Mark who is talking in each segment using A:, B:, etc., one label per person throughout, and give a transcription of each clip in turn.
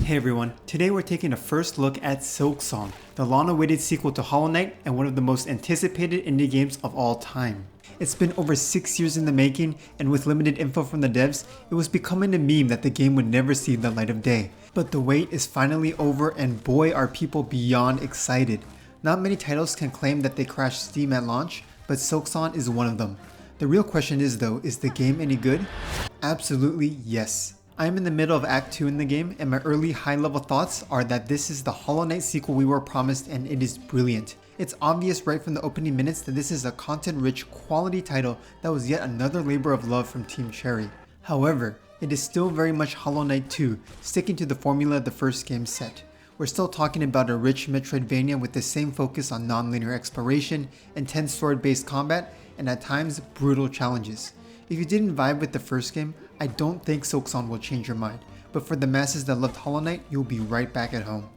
A: Hey everyone, today we're taking a first look at Silksong, the long-awaited sequel to Hollow Knight and one of the most anticipated indie games of all time. It's been over 6 years in the making, and with limited info from the devs, it was becoming a meme that the game would never see the light of day. But the wait is finally over, and boy are people beyond excited. Not many titles can claim that they crashed Steam at launch, but Silksong is one of them. The real question is though, is the game any good? Absolutely yes. I am in the middle of Act 2 in the game, and my early high-level thoughts are that this is the Hollow Knight sequel we were promised, and it is brilliant. It's obvious right from the opening minutes that this is a content-rich, quality title that was yet another labor of love from Team Cherry. However, it is still very much Hollow Knight 2, sticking to the formula the first game set. We're still talking about a rich Metroidvania with the same focus on non-linear exploration, intense sword-based combat, and at times, brutal challenges. If you didn't vibe with the first game, I don't think Silksong will change your mind, but for the masses that loved Hollow Knight, you'll be right back at home.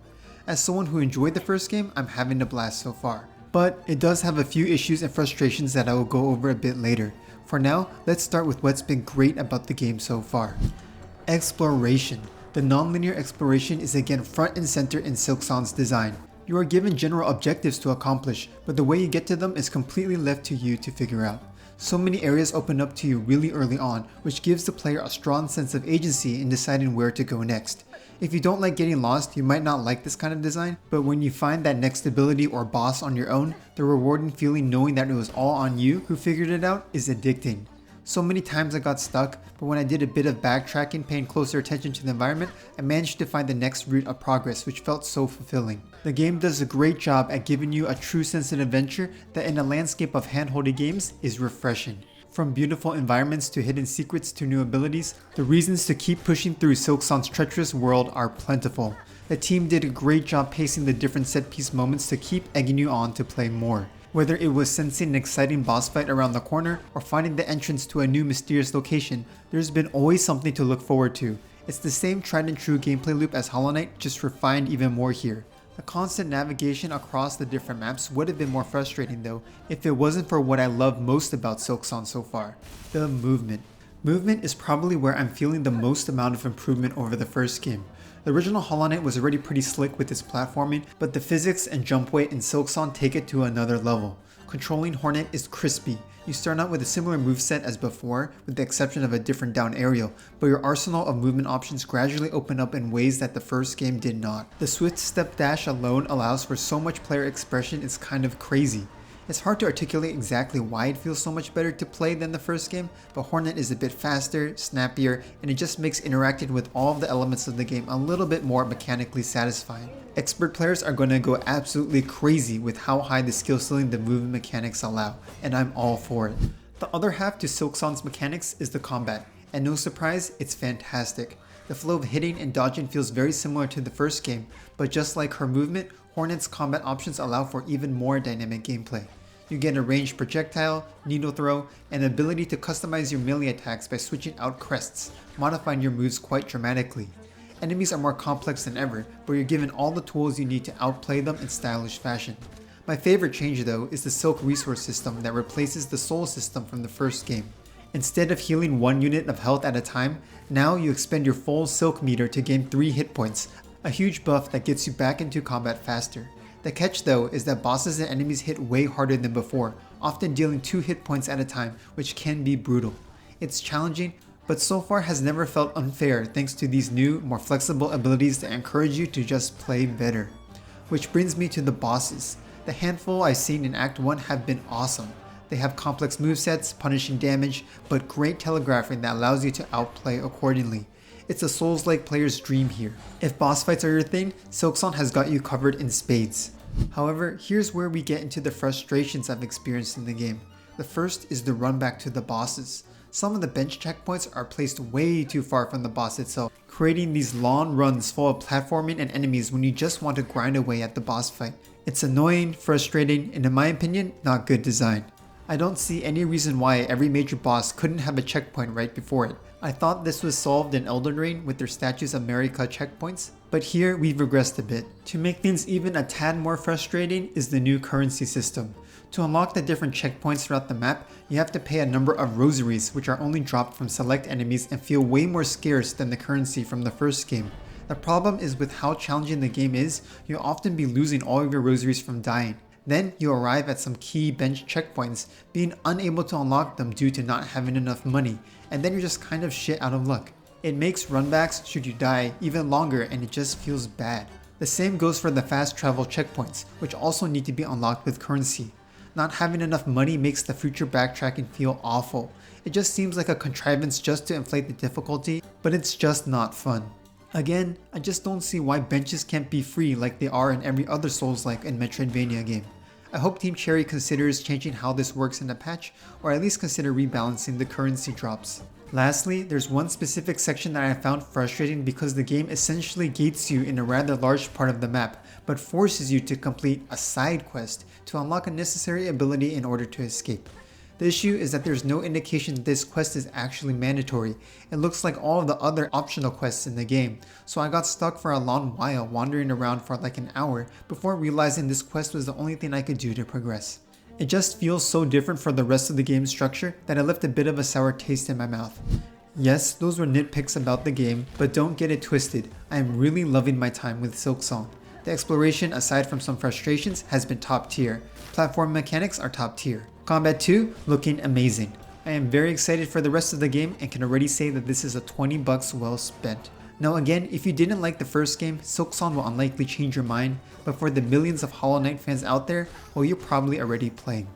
A: As someone who enjoyed the first game, I'm having a blast so far. But it does have a few issues and frustrations that I will go over a bit later. For now, let's start with what's been great about the game so far. Exploration. The non-linear exploration is again front and center in Silksong's design. You are given general objectives to accomplish, but the way you get to them is completely left to you to figure out. So many areas open up to you really early on, which gives the player a strong sense of agency in deciding where to go next. If you don't like getting lost, you might not like this kind of design, but when you find that next ability or boss on your own, the rewarding feeling knowing that it was all on you who figured it out is addicting. So many times I got stuck, but when I did a bit of backtracking, paying closer attention to the environment, I managed to find the next route of progress, which felt so fulfilling. The game does a great job at giving you a true sense of adventure that in a landscape of hand-holding games is refreshing. From beautiful environments to hidden secrets to new abilities, the reasons to keep pushing through Silksong's treacherous world are plentiful. The team did a great job pacing the different set-piece moments to keep egging you on to play more. Whether it was sensing an exciting boss fight around the corner or finding the entrance to a new mysterious location, there's been always something to look forward to. It's the same tried and true gameplay loop as Hollow Knight, just refined even more here. The constant navigation across the different maps would have been more frustrating though, if it wasn't for what I love most about Silksong so far: the movement. Movement is probably where I'm feeling the most amount of improvement over the first game. The original Hollow Knight was already pretty slick with its platforming, but the physics and jump weight in Silksong take it to another level. Controlling Hornet is crispy. You start out with a similar moveset as before, with the exception of a different down aerial, but your arsenal of movement options gradually open up in ways that the first game did not. The swift step dash alone allows for so much player expression, it's kind of crazy. It's hard to articulate exactly why it feels so much better to play than the first game, but Hornet is a bit faster, snappier, and it just makes interacting with all of the elements of the game a little bit more mechanically satisfying. Expert players are going to go absolutely crazy with how high the skill ceiling the movement mechanics allow, and I'm all for it. The other half to Silksong's mechanics is the combat, and no surprise, it's fantastic. The flow of hitting and dodging feels very similar to the first game, but just like her movement, Hornet's combat options allow for even more dynamic gameplay. You get a ranged projectile, needle throw, and the ability to customize your melee attacks by switching out crests, modifying your moves quite dramatically. Enemies are more complex than ever, but you're given all the tools you need to outplay them in stylish fashion. My favorite change though is the Silk resource system that replaces the soul system from the first game. Instead of healing one unit of health at a time, now you expend your full Silk meter to gain 3 hit points, a huge buff that gets you back into combat faster. The catch though is that bosses and enemies hit way harder than before, often dealing 2 hit points at a time, which can be brutal. It's challenging, but so far has never felt unfair thanks to these new, more flexible abilities that encourage you to just play better. Which brings me to the bosses. The handful I've seen in Act 1 have been awesome. They have complex movesets, punishing damage, but great telegraphing that allows you to outplay accordingly. It's a Souls-like player's dream here. If boss fights are your thing, Silksong has got you covered in spades. However, here's where we get into the frustrations I've experienced in the game. The first is the run back to the bosses. Some of the bench checkpoints are placed way too far from the boss itself, creating these long runs full of platforming and enemies when you just want to grind away at the boss fight. It's annoying, frustrating, and in my opinion, not good design. I don't see any reason why every major boss couldn't have a checkpoint right before it. I thought this was solved in Elden Ring with their Statues of Marika checkpoints, but here we've regressed a bit. To make things even a tad more frustrating is the new currency system. To unlock the different checkpoints throughout the map, you have to pay a number of rosaries which are only dropped from select enemies and feel way more scarce than the currency from the first game. The problem is with how challenging the game is, you'll often be losing all of your rosaries from dying. Then you arrive at some key bench checkpoints, being unable to unlock them due to not having enough money, and then you're just kind of shit out of luck. It makes runbacks should you die even longer, and it just feels bad. The same goes for the fast travel checkpoints, which also need to be unlocked with currency. Not having enough money makes the future backtracking feel awful. It just seems like a contrivance just to inflate the difficulty, but it's just not fun. Again, I just don't see why benches can't be free like they are in every other Souls-like and Metroidvania game. I hope Team Cherry considers changing how this works in a patch, or at least consider rebalancing the currency drops. Lastly, there's one specific section that I found frustrating because the game essentially gates you in a rather large part of the map, but forces you to complete a side quest to unlock a necessary ability in order to escape. The issue is that there's no indication that this quest is actually mandatory. It looks like all of the other optional quests in the game, so I got stuck for a long while wandering around for like an hour before realizing this quest was the only thing I could do to progress. It just feels so different from the rest of the game's structure that it left a bit of a sour taste in my mouth. Yes, those were nitpicks about the game, but don't get it twisted. I am really loving my time with Silksong. The exploration, aside from some frustrations, has been top tier. Platform mechanics are top tier. Combat 2, looking amazing. I am very excited for the rest of the game and can already say that this is a $20 well spent. Now again, if you didn't like the first game, Silksong will unlikely change your mind, but for the millions of Hollow Knight fans out there, well, you're probably already playing.